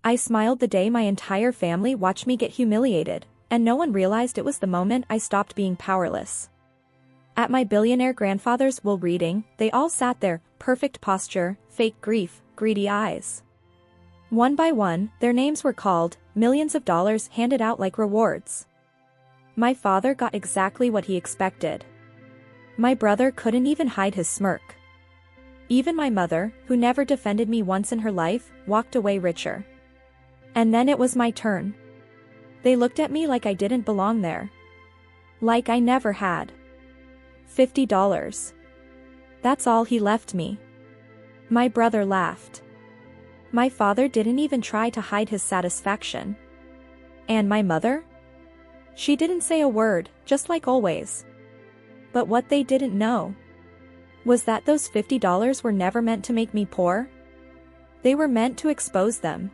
I smiled the day my entire family watched me get humiliated, and no one realized it was the moment I stopped being powerless. At my billionaire grandfather's will reading, they all sat there, perfect posture, fake grief, greedy eyes. One by one, their names were called, millions of dollars handed out like rewards. My father got exactly what he expected. My brother couldn't even hide his smirk. Even my mother, who never defended me once in her life, walked away richer. And then it was my turn. They looked at me like I didn't belong there. Like I never had. $50. That's all he left me. My brother laughed. My father didn't even try to hide his satisfaction. And my mother? She didn't say a word, just like always. But what they didn't know was that those $50 were never meant to make me poor. They were meant to expose them.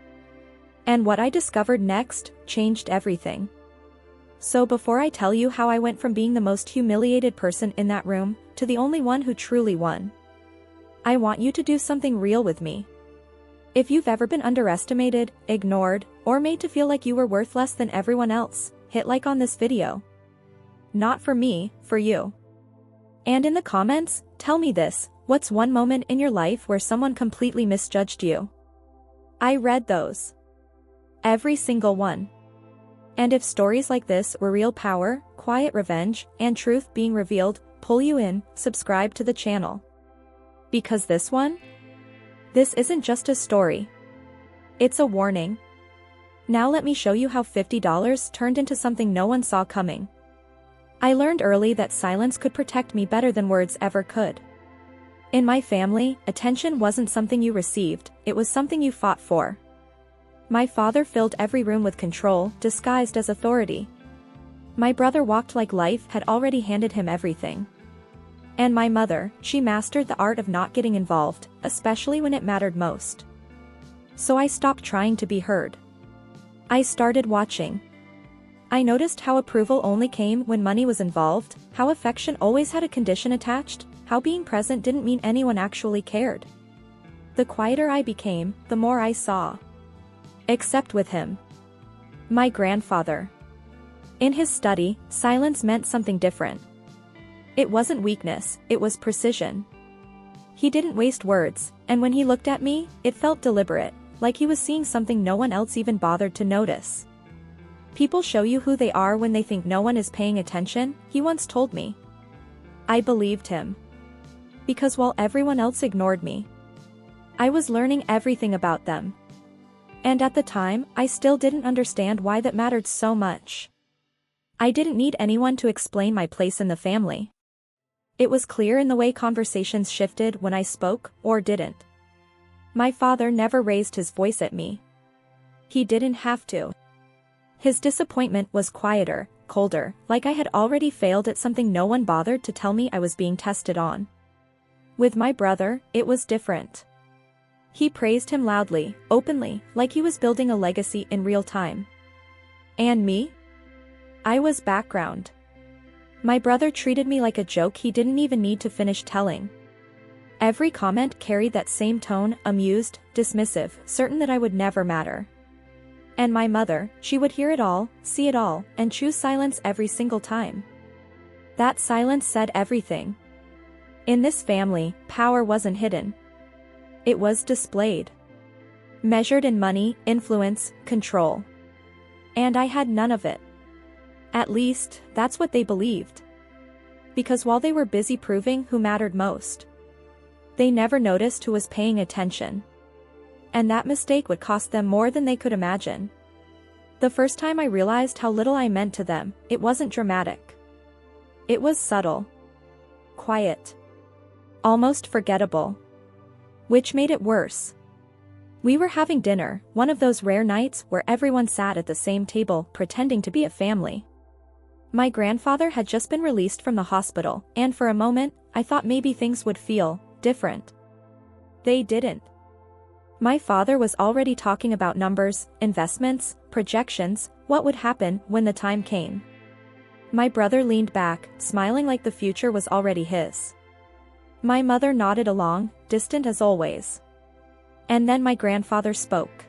And what I discovered next changed everything. So before I tell you how I went from being the most humiliated person in that room to the only one who truly won, I want you to do something real with me. If you've ever been underestimated, ignored, or made to feel like you were worth less than everyone else, hit like on this video. Not for me, for you. And in the comments, tell me this: what's one moment in your life where someone completely misjudged you? I read those. Every single one. And if stories like this were real power, quiet revenge, and truth being revealed, pull you in, subscribe to the channel. Because this isn't just a story. It's a warning. Now let me show you how $50 turned into something no one saw coming. I learned early that silence could protect me better than words ever could. In my family, attention wasn't something you received, it was something you fought for. My father filled every room with control, disguised as authority. My brother walked like life had already handed him everything. And my mother, she mastered the art of not getting involved, especially when it mattered most. So I stopped trying to be heard. I started watching. I noticed how approval only came when money was involved, how affection always had a condition attached, how being present didn't mean anyone actually cared. The quieter I became, the more I saw. Except with him. My grandfather. In his study, silence meant something different. It wasn't weakness, it was precision. He didn't waste words, and when he looked at me, it felt deliberate, like he was seeing something no one else even bothered to notice. People show you who they are when they think no one is paying attention, he once told me. I believed him. Because while everyone else ignored me, I was learning everything about them. And at the time, I still didn't understand why that mattered so much. I didn't need anyone to explain my place in the family. It was clear in the way conversations shifted when I spoke, or didn't. My father never raised his voice at me. He didn't have to. His disappointment was quieter, colder, like I had already failed at something no one bothered to tell me I was being tested on. With my brother, it was different. He praised him loudly, openly, like he was building a legacy in real time. And me? I was background. My brother treated me like a joke he didn't even need to finish telling. Every comment carried that same tone, amused, dismissive, certain that I would never matter. And my mother, she would hear it all, see it all, and choose silence every single time. That silence said everything. In this family, power wasn't hidden. It was displayed. Measured in money, influence, control. And I had none of it. At least, that's what they believed. Because while they were busy proving who mattered most, they never noticed who was paying attention. And that mistake would cost them more than they could imagine. The first time I realized how little I meant to them, it wasn't dramatic. It was subtle. Quiet. Almost forgettable. Which made it worse. We were having dinner, one of those rare nights where everyone sat at the same table, pretending to be a family. My grandfather had just been released from the hospital, and for a moment, I thought maybe things would feel different. They didn't. My father was already talking about numbers, investments, projections, what would happen when the time came. My brother leaned back, smiling like the future was already his. My mother nodded along, distant as always. And then my grandfather spoke.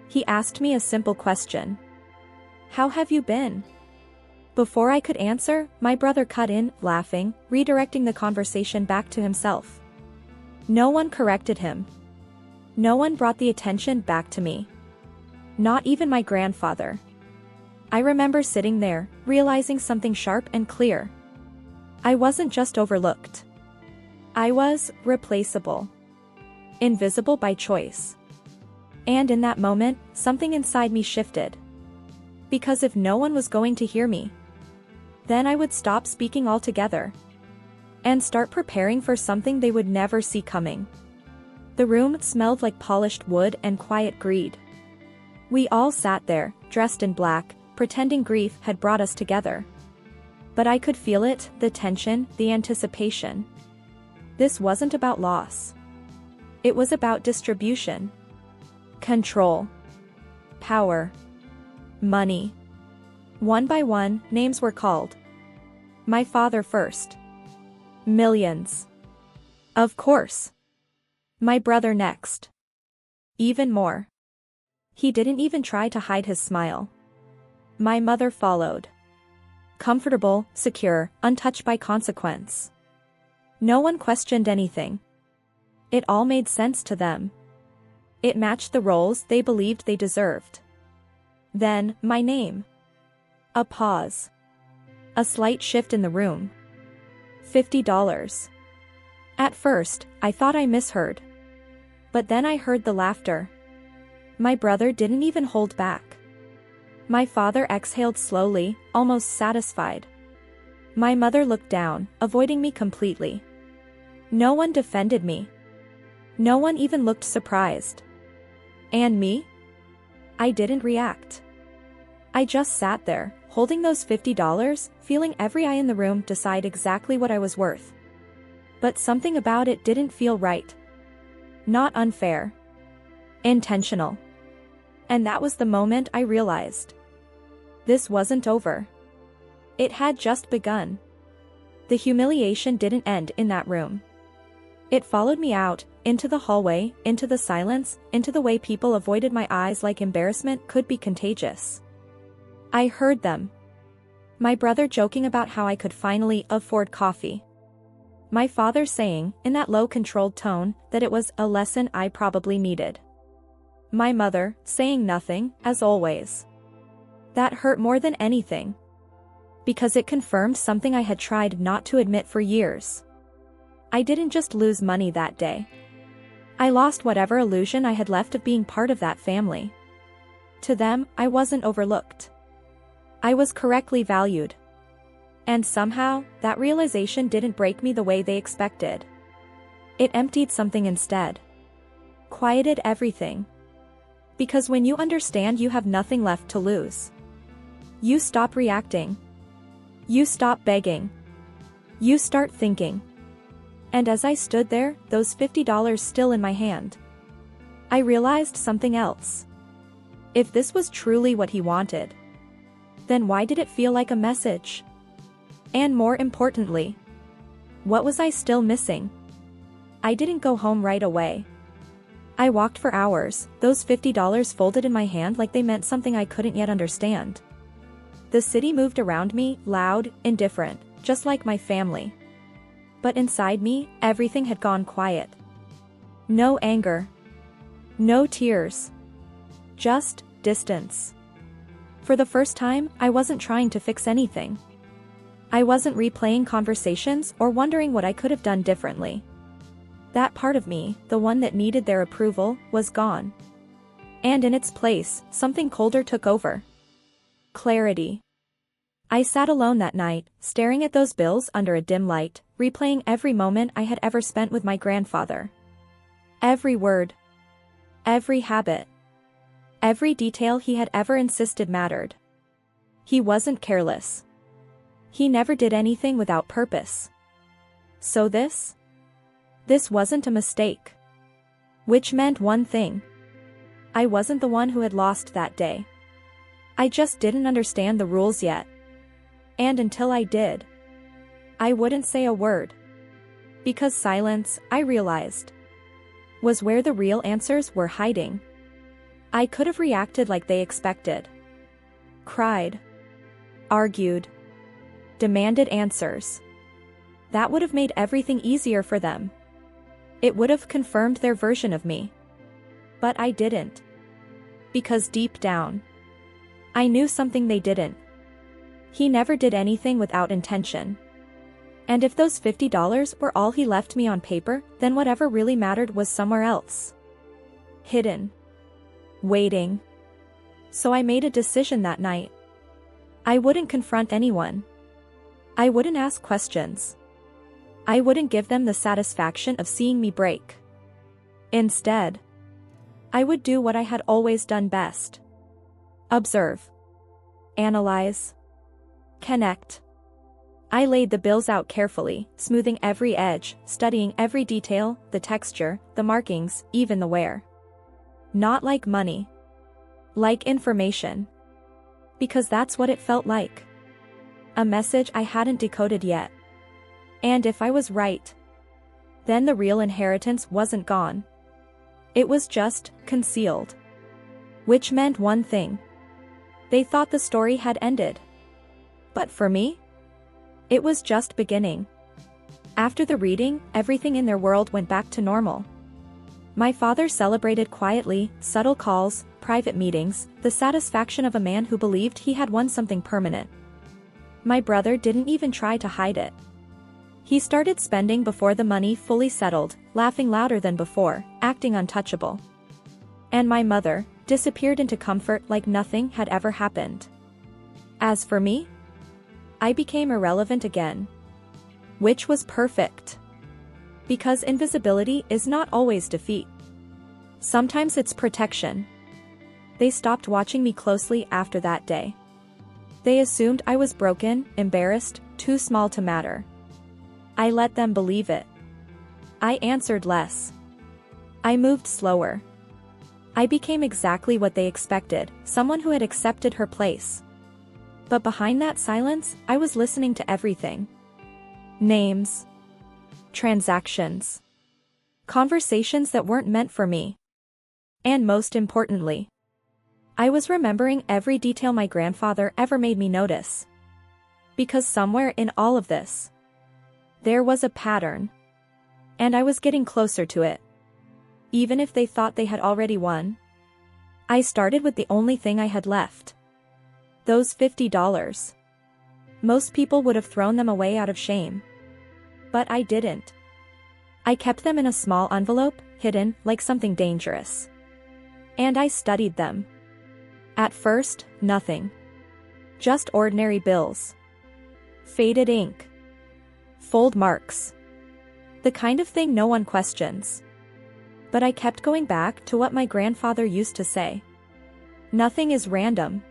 He asked me a simple question. How have you been? Before I could answer, my brother cut in, laughing, redirecting the conversation back to himself. No one corrected him. No one brought the attention back to me. Not even my grandfather. I remember sitting there, realizing something sharp and clear. I wasn't just overlooked. I was replaceable. Invisible by choice. And in that moment, something inside me shifted. Because if no one was going to hear me, then I would stop speaking altogether. And start preparing for something they would never see coming. The room smelled like polished wood and quiet greed. We all sat there, dressed in black, pretending grief had brought us together. But I could feel it, the tension, the anticipation. This wasn't about loss. It was about distribution. Control. Power. Money. One by one, names were called. My father first. Millions. Of course. My brother next. Even more. He didn't even try to hide his smile. My mother followed. Comfortable, secure, untouched by consequence. No one questioned anything. It all made sense to them. It matched the roles they believed they deserved. Then, my name. A pause. A slight shift in the room. $50. At first, I thought I misheard. But then I heard the laughter. My brother didn't even hold back. My father exhaled slowly, almost satisfied. My mother looked down, avoiding me completely. No one defended me. No one even looked surprised. And me? I didn't react. I just sat there, holding those $50, feeling every eye in the room decide exactly what I was worth. But something about it didn't feel right. Not unfair. Intentional. And that was the moment I realized. This wasn't over. It had just begun. The humiliation didn't end in that room. It followed me out, into the hallway, into the silence, into the way people avoided my eyes like embarrassment could be contagious. I heard them. My brother joking about how I could finally afford coffee. My father saying, in that low controlled tone, that it was a lesson I probably needed. My mother, saying nothing, as always. That hurt more than anything. Because it confirmed something I had tried not to admit for years. I didn't just lose money that day. I lost whatever illusion I had left of being part of that family. To them, I wasn't overlooked. I was correctly valued. And somehow, that realization didn't break me the way they expected. It emptied something instead. Quieted everything. Because when you understand you have nothing left to lose. You stop reacting. You stop begging. You start thinking. And as I stood there, those $50 still in my hand, I realized something else. If this was truly what he wanted, then why did it feel like a message? And more importantly, what was I still missing? I didn't go home right away. I walked for hours, those $50 folded in my hand like they meant something I couldn't yet understand. The city moved around me, loud, indifferent, just like my family. But inside me, everything had gone quiet. No anger. No tears. Just distance. For the first time, I wasn't trying to fix anything. I wasn't replaying conversations or wondering what I could have done differently. That part of me, the one that needed their approval, was gone. And in its place, something colder took over. Clarity. I sat alone that night, staring at those bills under a dim light, replaying every moment I had ever spent with my grandfather. Every word. Every habit. Every detail he had ever insisted mattered. He wasn't careless. He never did anything without purpose. So this wasn't a mistake. Which meant one thing. I wasn't the one who had lost that day. I just didn't understand the rules yet. And until I did, I wouldn't say a word. Because silence, I realized, was where the real answers were hiding. I could have reacted like they expected. Cried. Argued. Demanded answers. That would have made everything easier for them. It would have confirmed their version of me. But I didn't. Because deep down, I knew something they didn't. He never did anything without intention. And if those $50 were all he left me on paper, then whatever really mattered was somewhere else. Hidden. Waiting. So I made a decision that night. I wouldn't confront anyone. I wouldn't ask questions. I wouldn't give them the satisfaction of seeing me break. Instead, I would do what I had always done best. Observe. Analyze. Connect. I laid the bills out carefully, smoothing every edge, studying every detail, the texture, the markings, even the wear. Not like money. Like information. Because that's what it felt like. A message I hadn't decoded yet. And if I was right, then the real inheritance wasn't gone. It was just concealed. Which meant one thing. They thought the story had ended. But for me, it was just beginning. After the reading, everything in their world went back to normal. My father celebrated quietly, subtle calls, private meetings, the satisfaction of a man who believed he had won something permanent. My brother didn't even try to hide it. He started spending before the money fully settled, laughing louder than before, acting untouchable. And my mother disappeared into comfort like nothing had ever happened. As for me, I became irrelevant again. Which was perfect. Because invisibility is not always defeat. Sometimes it's protection. They stopped watching me closely after that day. They assumed I was broken, embarrassed, too small to matter. I let them believe it. I answered less. I moved slower. I became exactly what they expected, someone who had accepted her place. But behind that silence, I was listening to everything. Names. Transactions. Conversations that weren't meant for me. And most importantly, I was remembering every detail my grandfather ever made me notice. Because somewhere in all of this, there was a pattern. And I was getting closer to it. Even if they thought they had already won. I started with the only thing I had left. Those $50. Most people would have thrown them away out of shame. But I didn't. I kept them in a small envelope, hidden, like something dangerous. And I studied them. At first, nothing. Just ordinary bills. Faded ink. Fold marks. The kind of thing no one questions. But I kept going back to what my grandfather used to say. Nothing is random.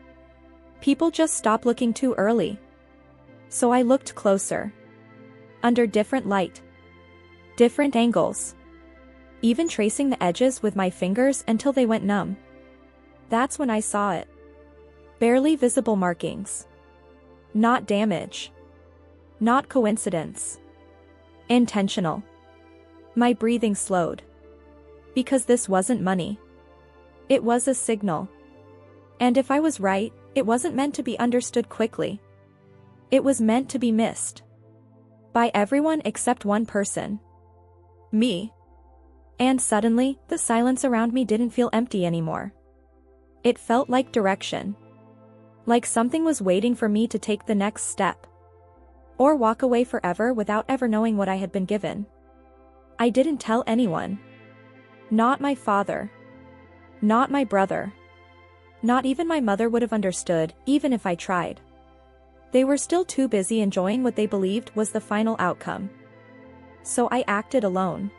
People just stop looking too early. So I looked closer. Under different light. Different angles. Even tracing the edges with my fingers until they went numb. That's when I saw it. Barely visible markings. Not damage. Not coincidence. Intentional. My breathing slowed. Because this wasn't money. It was a signal. And if I was right, it wasn't meant to be understood quickly. It was meant to be missed. By everyone except one person. Me. And suddenly, the silence around me didn't feel empty anymore. It felt like direction. Like something was waiting for me to take the next step. Or walk away forever without ever knowing what I had been given. I didn't tell anyone. Not my father. Not my brother. Not even my mother would have understood, even if I tried. They were still too busy enjoying what they believed was the final outcome. So I acted alone.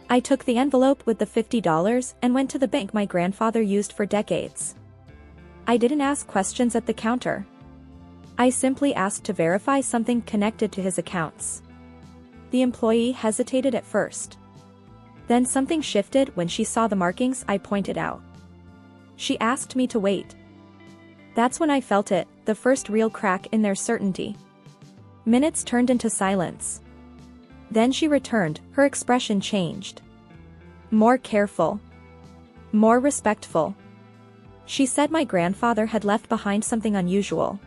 I took the envelope with the $50 and went to the bank my grandfather used for decades. I didn't ask questions at the counter. I simply asked to verify something connected to his accounts. The employee hesitated at first. Then something shifted when she saw the markings I pointed out. She asked me to wait. That's when I felt it, the first real crack in their certainty. Minutes turned into silence. Then she returned, her expression changed. More careful. More respectful. She said my grandfather had left behind something unusual.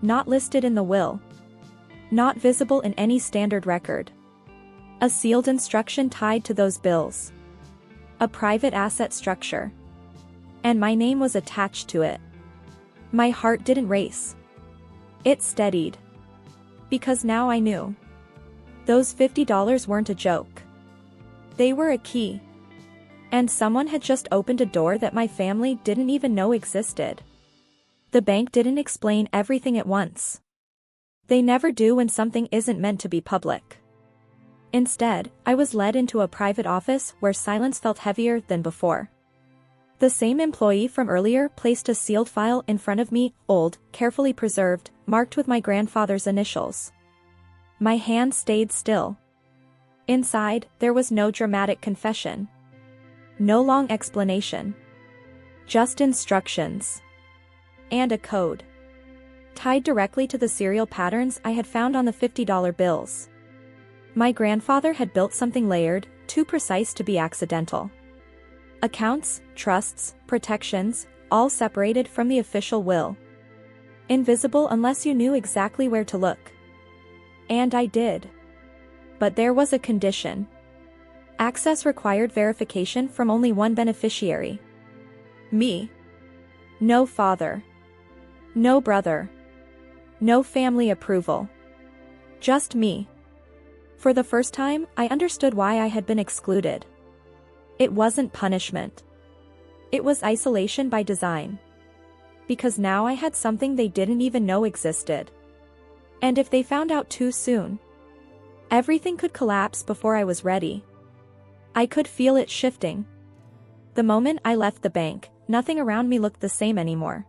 Not listed in the will. Not visible in any standard record. A sealed instruction tied to those bills. A private asset structure. And my name was attached to it. My heart didn't race. It steadied. Because now I knew. Those $50 weren't a joke. They were a key. And someone had just opened a door that my family didn't even know existed. The bank didn't explain everything at once. They never do when something isn't meant to be public. Instead, I was led into a private office where silence felt heavier than before. The same employee from earlier placed a sealed file in front of me, old, carefully preserved, marked with my grandfather's initials. My hand stayed still. Inside, there was no dramatic confession. No long explanation. Just instructions. And a code. Tied directly to the serial patterns I had found on the $50 bills. My grandfather had built something layered, too precise to be accidental. Accounts, trusts, protections, all separated from the official will. Invisible unless you knew exactly where to look. And I did. But there was a condition. Access required verification from only one beneficiary. Me. No father. No brother. No family approval. Just me. For the first time, I understood why I had been excluded. It wasn't punishment. It was isolation by design. Because now I had something they didn't even know existed. And if they found out too soon, everything could collapse before I was ready. I could feel it shifting. The moment I left the bank, nothing around me looked the same anymore.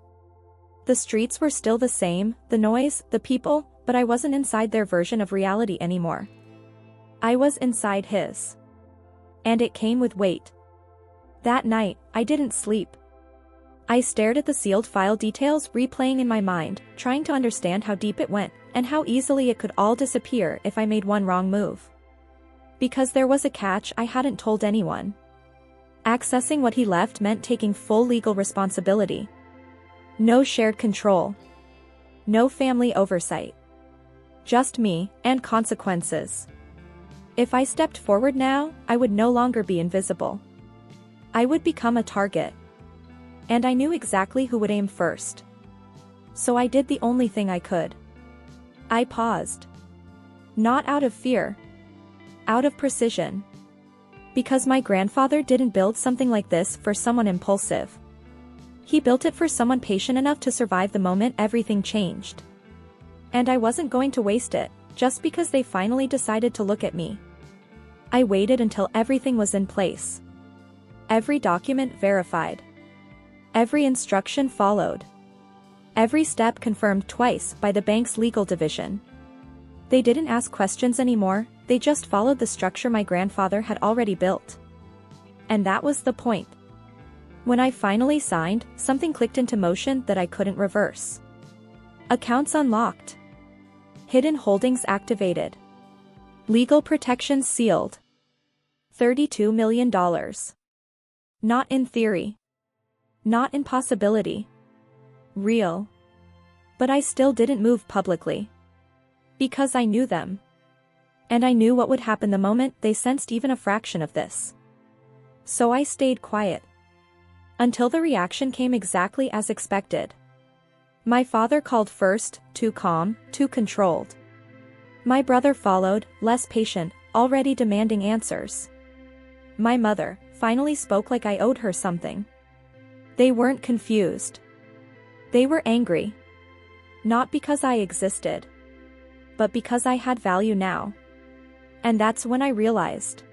The streets were still the same, the noise, the people, but I wasn't inside their version of reality anymore. I was inside his. And it came with weight. That night, I didn't sleep. I stared at the sealed file details replaying in my mind, trying to understand how deep it went, and how easily it could all disappear if I made one wrong move. Because there was a catch I hadn't told anyone. Accessing what he left meant taking full legal responsibility. No shared control. No family oversight. Just me, and consequences. If I stepped forward now, I would no longer be invisible. I would become a target. And I knew exactly who would aim first. So I did the only thing I could. I paused. Not out of fear. Out of precision. Because my grandfather didn't build something like this for someone impulsive. He built it for someone patient enough to survive the moment everything changed. And I wasn't going to waste it, just because they finally decided to look at me. I waited until everything was in place. Every document verified. Every instruction followed. Every step confirmed twice by the bank's legal division. They didn't ask questions anymore, they just followed the structure my grandfather had already built. And that was the point. When I finally signed, something clicked into motion that I couldn't reverse. Accounts unlocked. Hidden holdings activated. Legal protections sealed. $32 million. Not in theory. Not in possibility. Real. But I still didn't move publicly. Because I knew them. And I knew what would happen the moment they sensed even a fraction of this. So I stayed quiet. Until the reaction came exactly as expected. My father called first, too calm, too controlled. My brother followed, less patient, already demanding answers. My mother finally spoke like I owed her something. They weren't confused. They were angry. Not because I existed. But because I had value now. And that's when I realized.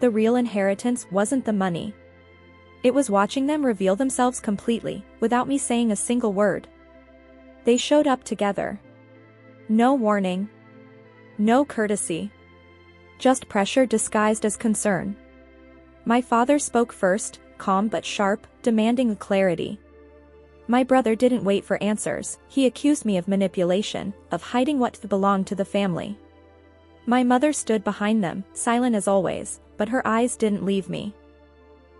The real inheritance wasn't the money. It was watching them reveal themselves completely, without me saying a single word. They showed up together. No warning. No courtesy. Just pressure disguised as concern. My father spoke first, calm but sharp, demanding clarity. My brother didn't wait for answers, he accused me of manipulation, of hiding what belonged to the family. My mother stood behind them, silent as always, but her eyes didn't leave me.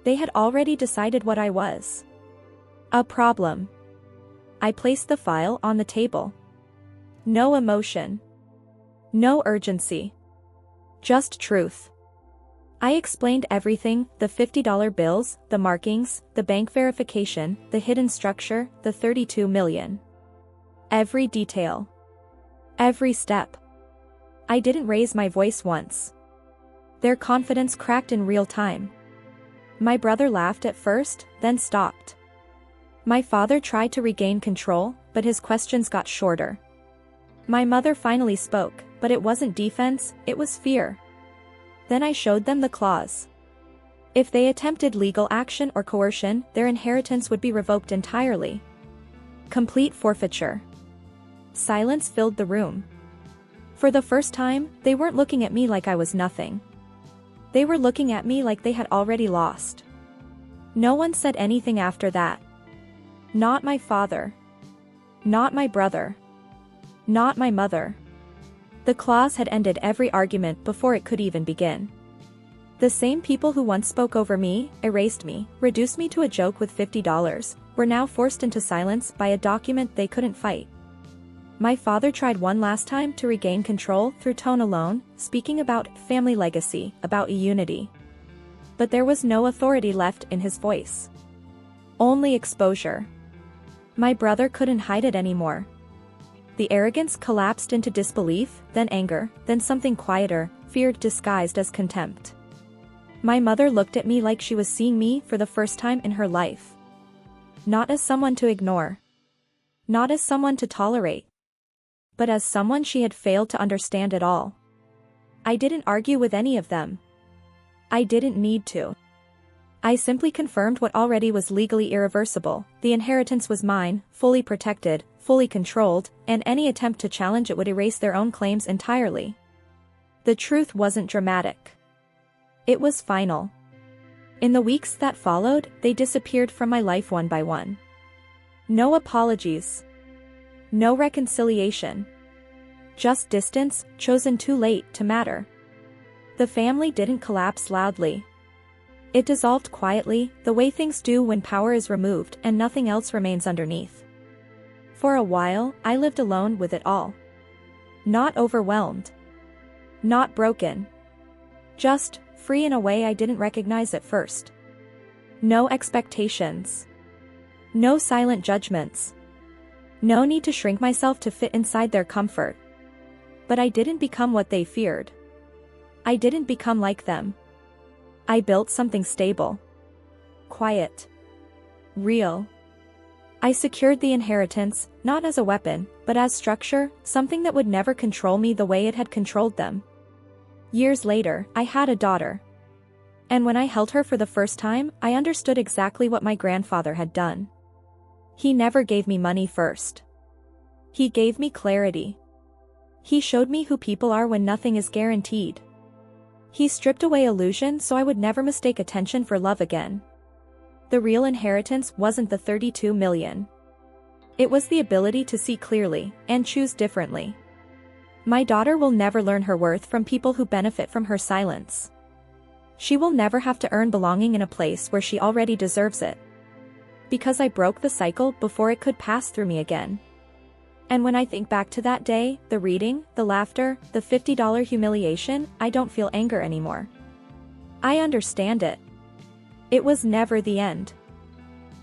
They had already decided what I was. A problem. I placed the file on the table. No emotion. No urgency. Just truth. I explained everything, the $50 bills, the markings, the bank verification, the hidden structure, the 32 million. Every detail. Every step. I didn't raise my voice once. Their confidence cracked in real time. My brother laughed at first, then stopped. My father tried to regain control, but his questions got shorter. My mother finally spoke, but it wasn't defense, it was fear. Then I showed them the clause. If they attempted legal action or coercion, their inheritance would be revoked entirely. Complete forfeiture. Silence filled the room. For the first time, they weren't looking at me like I was nothing. They were looking at me like they had already lost. No one said anything after that. Not my father. Not my brother. Not my mother. The clause had ended every argument before it could even begin. The same people who once spoke over me, erased me, reduced me to a joke with $50, were now forced into silence by a document they couldn't fight. My father tried one last time to regain control through tone alone, speaking about family legacy, about unity. But there was no authority left in his voice. Only exposure. My brother couldn't hide it anymore. The arrogance collapsed into disbelief, then anger, then something quieter, fear disguised as contempt. My mother looked at me like she was seeing me for the first time in her life. Not as someone to ignore. Not as someone to tolerate. But as someone she had failed to understand at all. I didn't argue with any of them. I didn't need to. I simply confirmed what already was legally irreversible. The inheritance was mine, fully protected, fully controlled, and any attempt to challenge it would erase their own claims entirely. The truth wasn't dramatic. It was final. In the weeks that followed, they disappeared from my life one by one. No apologies. No reconciliation. Just distance, chosen too late to matter. The family didn't collapse loudly. It dissolved quietly, the way things do when power is removed and nothing else remains underneath. For a while, I lived alone with it all. Not overwhelmed. Not broken. Just free in a way I didn't recognize at first. No expectations. No silent judgments. No need to shrink myself to fit inside their comfort. But I didn't become what they feared. I didn't become like them. I built something stable. Quiet. Real. I secured the inheritance, not as a weapon, but as structure, something that would never control me the way it had controlled them. Years later, I had a daughter. And when I held her for the first time, I understood exactly what my grandfather had done. He never gave me money first. He gave me clarity. He showed me who people are when nothing is guaranteed. He stripped away illusion so I would never mistake attention for love again. The real inheritance wasn't the 32 million. It was the ability to see clearly and choose differently. My daughter will never learn her worth from people who benefit from her silence. She will never have to earn belonging in a place where she already deserves it. Because I broke the cycle before it could pass through me again. And when I think back to that day, the reading, the laughter, the $50 humiliation, I don't feel anger anymore. I understand it. It was never the end.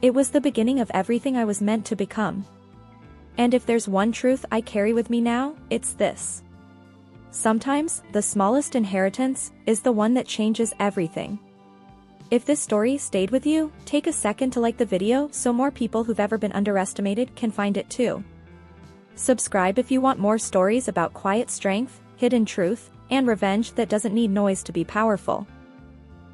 It was the beginning of everything I was meant to become. And if there's one truth I carry with me now, it's this. Sometimes, the smallest inheritance is the one that changes everything. If this story stayed with you, take a second to like the video so more people who've ever been underestimated can find it too. Subscribe if you want more stories about quiet strength, hidden truth, and revenge that doesn't need noise to be powerful.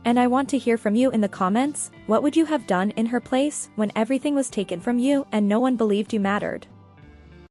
And I want to hear from you in the comments. What would you have done in her place when everything was taken from you and no one believed you mattered?